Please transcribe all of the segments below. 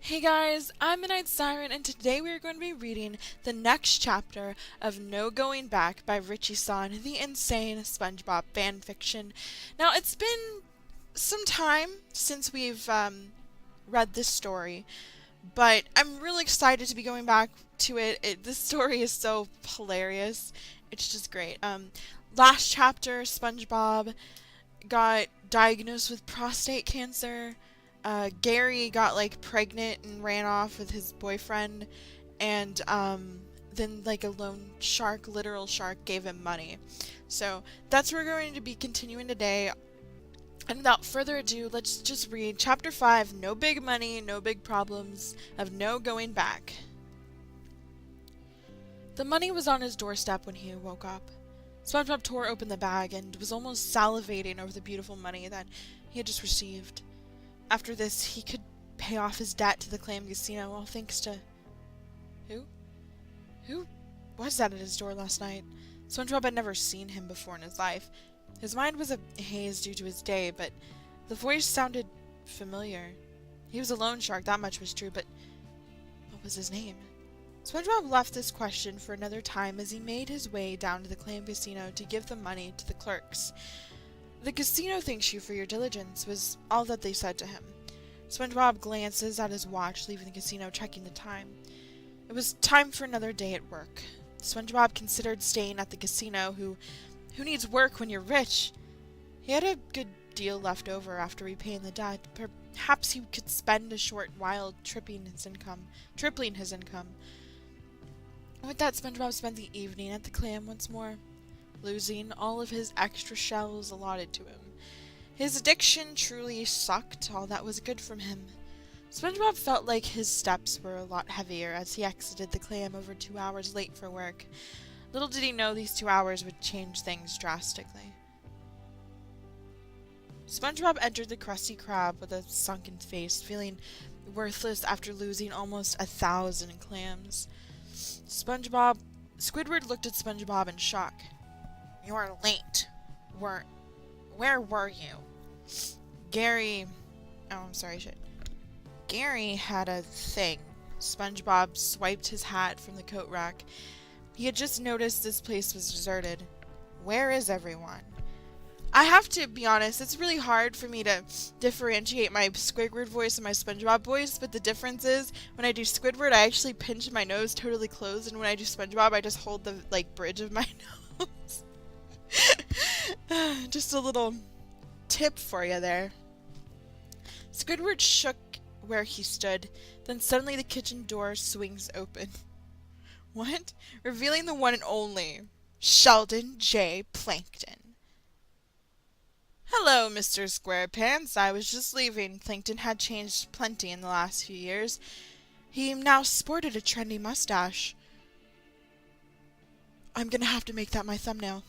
Hey guys, I'm Midnight Siren, and today we are going to be reading the next chapter of No Going Back by richiesan, the insane SpongeBob fanfiction. Now, it's been some time since we've read this story, but I'm really excited to be going back to it. This story is so hilarious. It's just great. Last chapter, SpongeBob got diagnosed with prostate cancer. Gary got pregnant and ran off with his boyfriend, and then a lone shark, literal shark, gave him money. So that's what we're going to be continuing today. And without further ado, let's just read chapter 5, No Big Money, No Big Problems, of No Going Back. The money was on his doorstep when he woke up. SpongeBob tore open the bag and was almost salivating over the beautiful money that he had just received. After this, he could pay off his debt to the Clam Casino, all thanks to... Who was that at his door last night? SpongeBob had never seen him before in his life. His mind was a haze due to his day, but the voice sounded familiar. He was a loan shark, that much was true, but what was his name? SpongeBob left this question for another time as he made his way down to the Clam Casino to give the money to the clerks. "The casino thanks you for your diligence," was all that they said to him. SpongeBob glances at his watch, leaving the casino, checking the time. It was time for another day at work. SpongeBob considered staying at the casino. Who needs work when you're rich? He had a good deal left over after repaying the debt. Perhaps he could spend a short while tripling his income. With that, SpongeBob spent the evening at the Clam once more, losing all of his extra shells allotted to him. His addiction truly sucked all that was good from him. SpongeBob felt like his steps were a lot heavier as he exited the Clam over 2 hours late for work. Little did he know these 2 hours would change things drastically. SpongeBob entered the Krusty Krab with a sunken face, feeling worthless after losing almost 1,000 clams. Squidward looked at SpongeBob in shock. "You're late. Where were you?" Gary had a thing. SpongeBob swiped his hat from the coat rack. He had just noticed this place was deserted. "Where is everyone?" I have to be honest, it's really hard for me to differentiate my Squidward voice and my SpongeBob voice, but the difference is, when I do Squidward, I actually pinch my nose totally closed, and when I do SpongeBob, I just hold the, bridge of my nose. Just a little tip for you there. Squidward shook where he stood, then suddenly the kitchen door swings open. What? Revealing the one and only Sheldon J. Plankton. "Hello, Mr. Squarepants. I was just leaving." Plankton had changed plenty in the last few years. He now sported a trendy mustache. I'm gonna have to make that my thumbnail.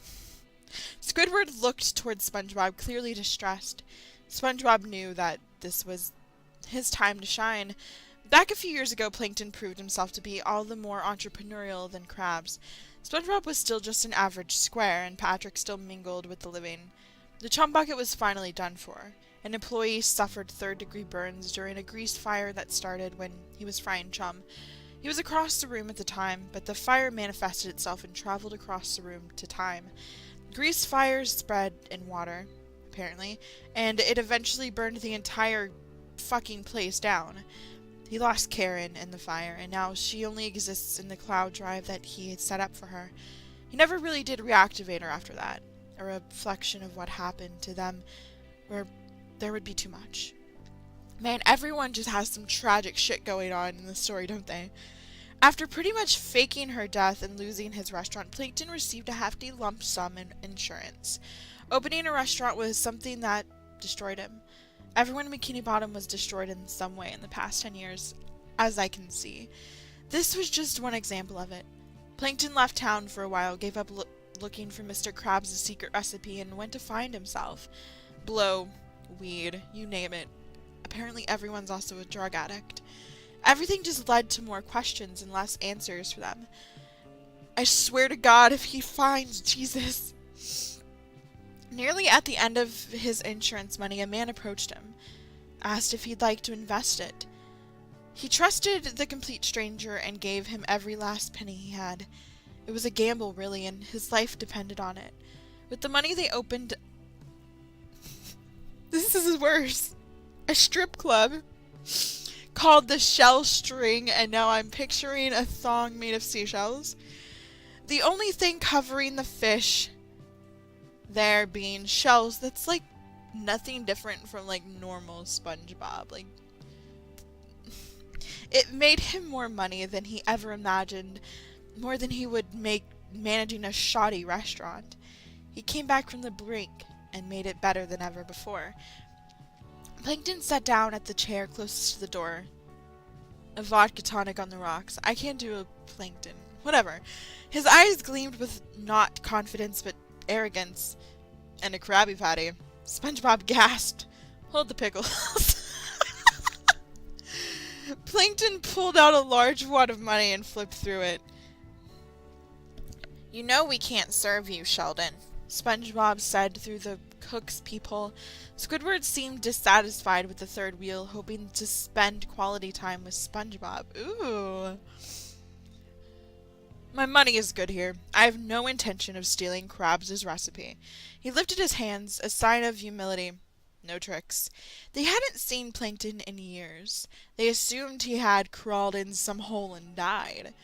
Squidward looked towards SpongeBob, clearly distressed. SpongeBob knew that this was his time to shine. Back a few years ago, Plankton proved himself to be all the more entrepreneurial than Krabs. SpongeBob was still just an average square, and Patrick still mingled with the living. The chum bucket was finally done for. An employee suffered third-degree burns during a grease fire that started when he was frying chum. He was across the room at the time, but the fire manifested itself and traveled across the room to time. Grease fires spread in water, apparently, and it eventually burned the entire fucking place down. He lost Karen in the fire, and now she only exists in the cloud drive that he had set up for her. He never really did reactivate her after that. A reflection of what happened to them, where there would be too much. Man, everyone just has some tragic shit going on in this story, don't they? After pretty much faking her death and losing his restaurant, Plankton received a hefty lump sum in insurance. Opening a restaurant was something that destroyed him. Everyone in Bikini Bottom was destroyed in some way in the past 10 years, as I can see. This was just one example of it. Plankton left town for a while, gave up looking for Mr. Krabs' secret recipe, and went to find himself. Blow, weed, you name it. Apparently everyone's also a drug addict. Everything just led to more questions and less answers for them. I swear to God, if he finds Jesus. Nearly at the end of his insurance money, a man approached him, asked if he'd like to invest it. He trusted the complete stranger and gave him every last penny he had. It was a gamble, really, and his life depended on it. With the money, they opened... This is worse. A strip club called the Shell String, and now I'm picturing a thong made of seashells. The only thing covering the fish there being shells. That's like nothing different from like normal SpongeBob. Like, it made him more money than he ever imagined, more than he would make managing a shoddy restaurant. He came back from the brink and made it better than ever before. Plankton sat down at the chair closest to the door. A vodka tonic on the rocks. I can't do a Plankton. Whatever. His eyes gleamed with not confidence but arrogance. And a Krabby Patty. SpongeBob gasped. Hold the pickles. Plankton pulled out a large wad of money and flipped through it. You know we can't serve you, Sheldon, SpongeBob said through the cook's peephole. Squidward seemed dissatisfied with the third wheel, hoping to spend quality time with SpongeBob. Ooh. My money is good here. I have no intention of stealing Krabs' recipe. He lifted his hands, a sign of humility. No tricks. They hadn't seen Plankton in years. They assumed he had crawled in some hole and died.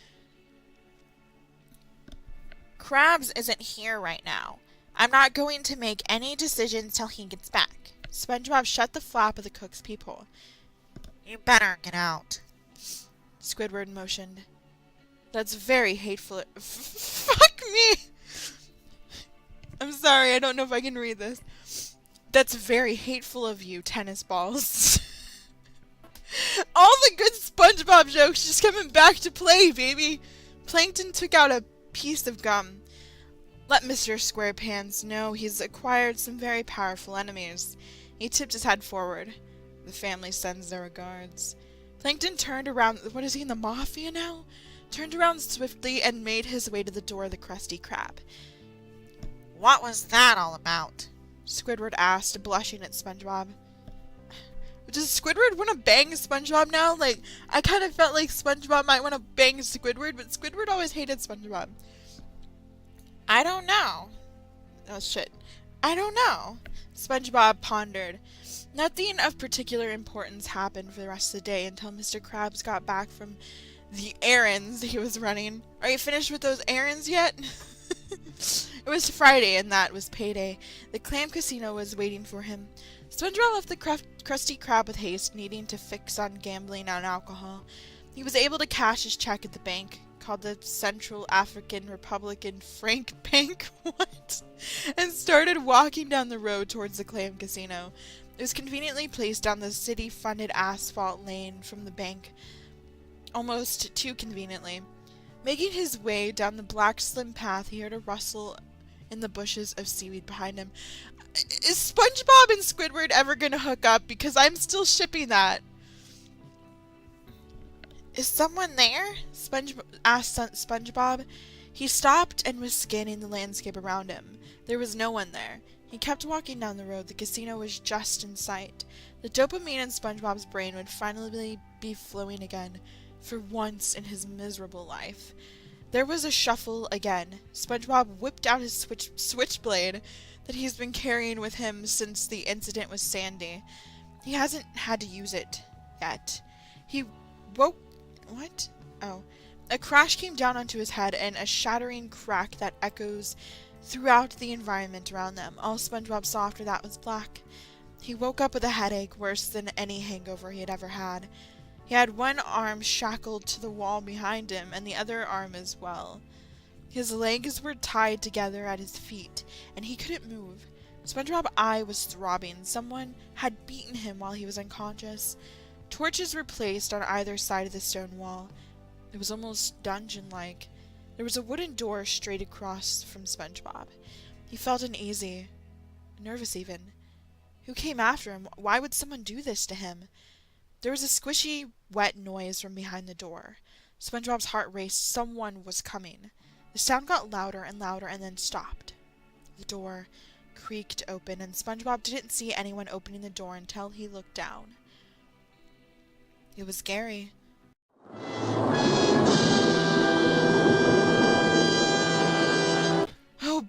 Krabs isn't here right now. I'm not going to make any decisions till he gets back. SpongeBob shut the flap of the cook's peephole. You better get out, Squidward motioned. That's very hateful. Fuck me! I'm sorry, I don't know if I can read this. That's very hateful of you, tennis balls. All the good SpongeBob jokes just coming back to play, baby. Plankton took out a piece of gum. Let Mr. Squarepants know he's acquired some very powerful enemies. He tipped his head forward. The family sends their regards. Plankton turned around. What is he, in the Mafia now? Turned around swiftly and made his way to the door of the Krusty Krab. What was that all about? Squidward asked, blushing at SpongeBob. Does Squidward want to bang SpongeBob now? Like, I kind of felt like SpongeBob might want to bang Squidward, but Squidward always hated SpongeBob. I don't know. Oh, shit. I don't know. SpongeBob pondered. Nothing of particular importance happened for the rest of the day until Mr. Krabs got back from the errands he was running. Are you finished with those errands yet? It was Friday, and that was payday. The Clam Casino was waiting for him. SpongeBob left the Krusty Krab with haste, needing to fix on gambling and alcohol. He was able to cash his check at the bank, called the Central African Republican Frank Bank, what? And started walking down the road towards the Clam Casino. It was conveniently placed down the city-funded asphalt lane from the bank, almost too conveniently. Making his way down the black slim path, he heard a rustle in the bushes of seaweed behind him. Is SpongeBob and Squidward ever gonna hook up? Because I'm still shipping that. Is someone there? asked SpongeBob. He stopped and was scanning the landscape around him. There was no one there. He kept walking down the road. The casino was just in sight. The dopamine in SpongeBob's brain would finally be flowing again, for once in his miserable life. There was a shuffle again. SpongeBob whipped out his switchblade that he's been carrying with him since the incident with Sandy. He hasn't had to use it yet. He woke... What? Oh. A crash came down onto his head and a shattering crack that echoes throughout the environment around them. All SpongeBob saw after that was black. He woke up with a headache worse than any hangover he had ever had. He had one arm shackled to the wall behind him, and the other arm as well. His legs were tied together at his feet, and he couldn't move. SpongeBob's eye was throbbing. Someone had beaten him while he was unconscious. Torches were placed on either side of the stone wall. It was almost dungeon-like. There was a wooden door straight across from SpongeBob. He felt uneasy, nervous even. Who came after him? Why would someone do this to him? There was a squishy, wet noise from behind the door. SpongeBob's heart raced. Someone was coming. The sound got louder and louder and then stopped. The door creaked open, and SpongeBob didn't see anyone opening the door until he looked down. It was Gary.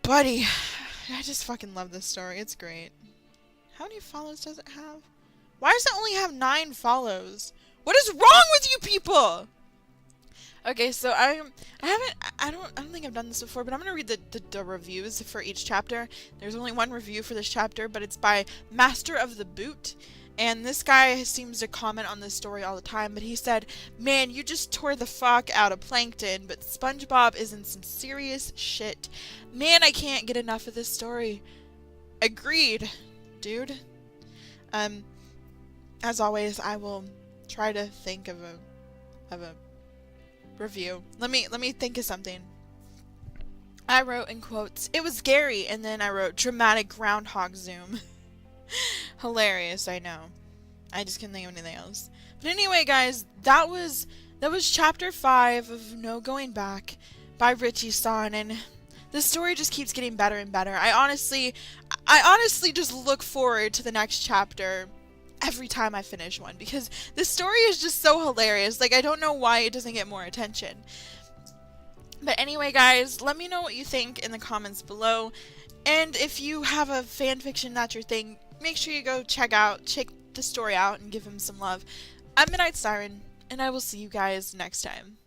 buddy. I just fucking love this story. It's great. How many follows does it have? Why does it only have 9 follows? What is wrong with you people? Okay, so I don't think I've done this before, but I'm gonna read the reviews for each chapter. There's only one review for this chapter, but it's by Master of the Boot. And this guy seems to comment on this story all the time, but he said, "Man, you just tore the fuck out of Plankton, but SpongeBob is in some serious shit. Man, I can't get enough of this story." Agreed, dude. As always, I will try to think of a review. Let me think of something. I wrote in quotes, "It was Gary," and then I wrote dramatic groundhog zoom. Hilarious, I know. I just couldn't think of anything else. But anyway, guys, that was chapter 5 of No Going Back by richiesan, and the story just keeps getting better and better. I honestly just look forward to the next chapter every time I finish one, because this story is just so hilarious. Like, I don't know why it doesn't get more attention. But anyway, guys, let me know what you think in the comments below. And if you have a fanfiction that's your thing, make sure you go check the story out and give him some love. I'm Midnight Siren, and I will see you guys next time.